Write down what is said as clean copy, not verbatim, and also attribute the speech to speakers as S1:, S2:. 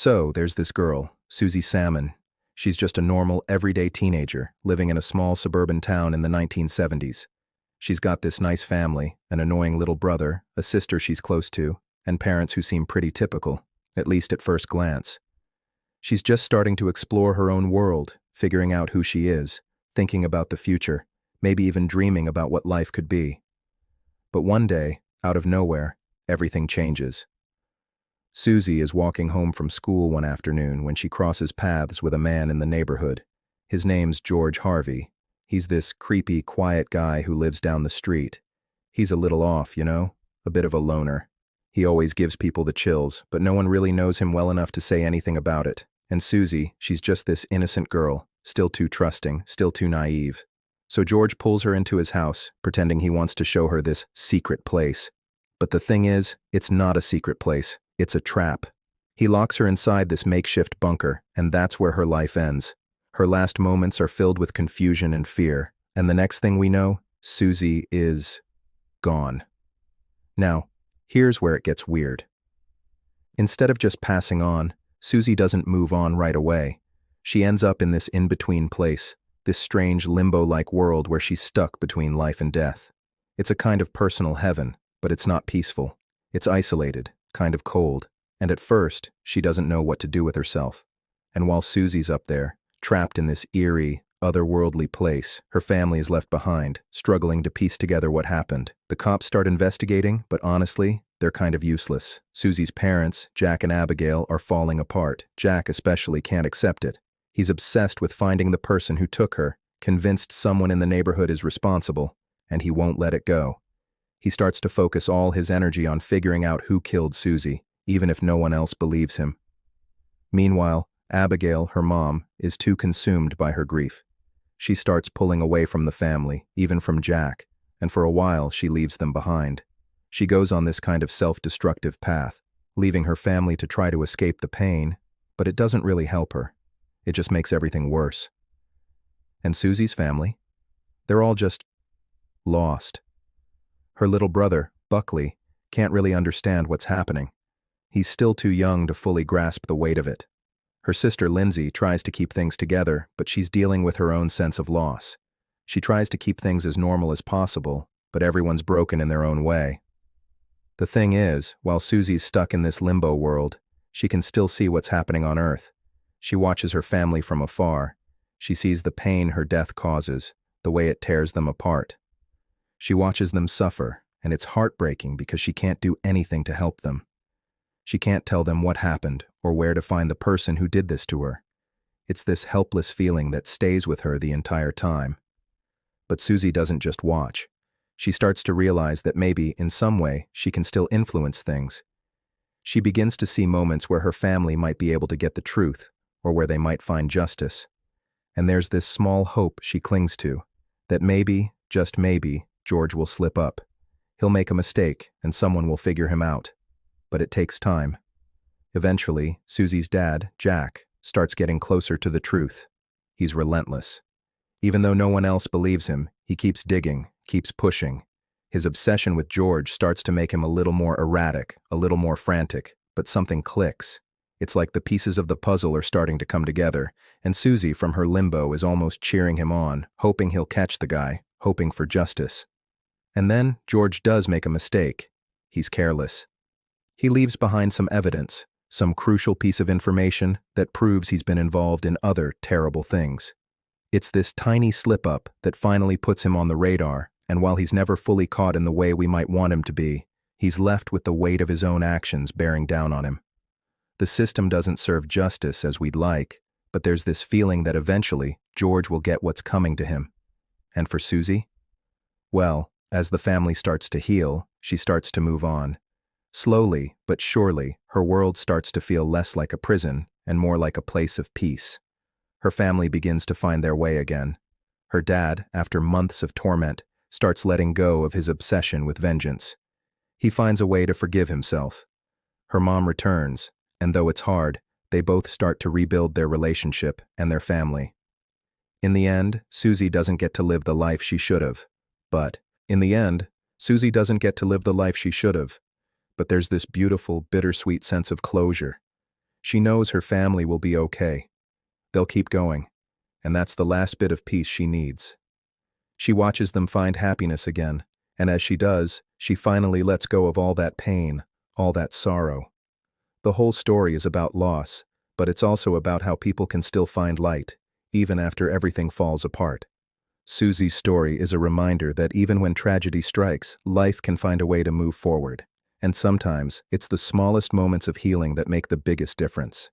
S1: So, there's this girl, Susie Salmon. She's just a normal, everyday teenager, living in a small suburban town in the 1970s. She's got this nice family, an annoying little brother, a sister she's close to, and parents who seem pretty typical, at least at first glance. She's just starting to explore her own world, figuring out who she is, thinking about the future, maybe even dreaming about what life could be. But one day, out of nowhere, everything changes. Susie is walking home from school one afternoon when she crosses paths with a man in the neighborhood. His name's George Harvey. He's this creepy, quiet guy who lives down the street. He's a little off, a bit of a loner. He always gives people the chills, but no one really knows him well enough to say anything about it. And Susie, she's just this innocent girl, still too trusting, still too naive. So George pulls her into his house, pretending he wants to show her this secret place. But the thing is, it's not a secret place. It's a trap. He locks her inside this makeshift bunker, and that's where her life ends. Her last moments are filled with confusion and fear, and the next thing we know, Susie is gone. Now, here's where it gets weird. Instead of just passing on, Susie doesn't move on right away. She ends up in this in-between place, this strange limbo-like world where she's stuck between life and death. It's a kind of personal heaven, but it's not peaceful. It's isolated, kind of cold, and at first, she doesn't know what to do with herself. And while Susie's up there, trapped in this eerie, otherworldly place, her family is left behind, struggling to piece together what happened. The cops start investigating, but honestly, they're kind of useless. Susie's parents, Jack and Abigail, are falling apart. Jack especially can't accept it. He's obsessed with finding the person who took her, convinced someone in the neighborhood is responsible, and he won't let it go. He starts to focus all his energy on figuring out who killed Susie, even if no one else believes him. Meanwhile, Abigail, her mom, is too consumed by her grief. She starts pulling away from the family, even from Jack, and for a while she leaves them behind. She goes on this kind of self-destructive path, leaving her family to try to escape the pain, but it doesn't really help her. It just makes everything worse. And Susie's family? They're all just lost. Her little brother, Buckley, can't really understand what's happening. He's still too young to fully grasp the weight of it. Her sister Lindsay tries to keep things together, but she's dealing with her own sense of loss. She tries to keep things as normal as possible, but everyone's broken in their own way. The thing is, while Susie's stuck in this limbo world, she can still see what's happening on Earth. She watches her family from afar. She sees the pain her death causes, the way it tears them apart. She watches them suffer, and it's heartbreaking because she can't do anything to help them. She can't tell them what happened or where to find the person who did this to her. It's this helpless feeling that stays with her the entire time. But Susie doesn't just watch. She starts to realize that maybe, in some way, she can still influence things. She begins to see moments where her family might be able to get the truth, or where they might find justice. And there's this small hope she clings to, that maybe, just maybe, George will slip up. He'll make a mistake, and someone will figure him out. But it takes time. Eventually, Susie's dad, Jack, starts getting closer to the truth. He's relentless. Even though no one else believes him, he keeps digging, keeps pushing. His obsession with George starts to make him a little more erratic, a little more frantic, but something clicks. It's like the pieces of the puzzle are starting to come together, and Susie from her limbo is almost cheering him on, hoping he'll catch the guy, hoping for justice. And then George does make a mistake. He's careless. He leaves behind some evidence, some crucial piece of information that proves he's been involved in other terrible things. It's this tiny slip-up that finally puts him on the radar, and while he's never fully caught in the way we might want him to be, he's left with the weight of his own actions bearing down on him. The system doesn't serve justice as we'd like, but there's this feeling that eventually George will get what's coming to him. And for Susie? Well, as the family starts to heal, she starts to move on. Slowly, but surely, her world starts to feel less like a prison and more like a place of peace. Her family begins to find their way again. Her dad, after months of torment, starts letting go of his obsession with vengeance. He finds a way to forgive himself. Her mom returns, and though it's hard, they both start to rebuild their relationship and their family. In the end, Susie doesn't get to live the life she should have. But there's this beautiful, bittersweet sense of closure. She knows her family will be okay. They'll keep going, and that's the last bit of peace she needs. She watches them find happiness again, and as she does, she finally lets go of all that pain, all that sorrow. The whole story is about loss, but it's also about how people can still find light, even after everything falls apart. Susie's story is a reminder that even when tragedy strikes, life can find a way to move forward. And sometimes, it's the smallest moments of healing that make the biggest difference.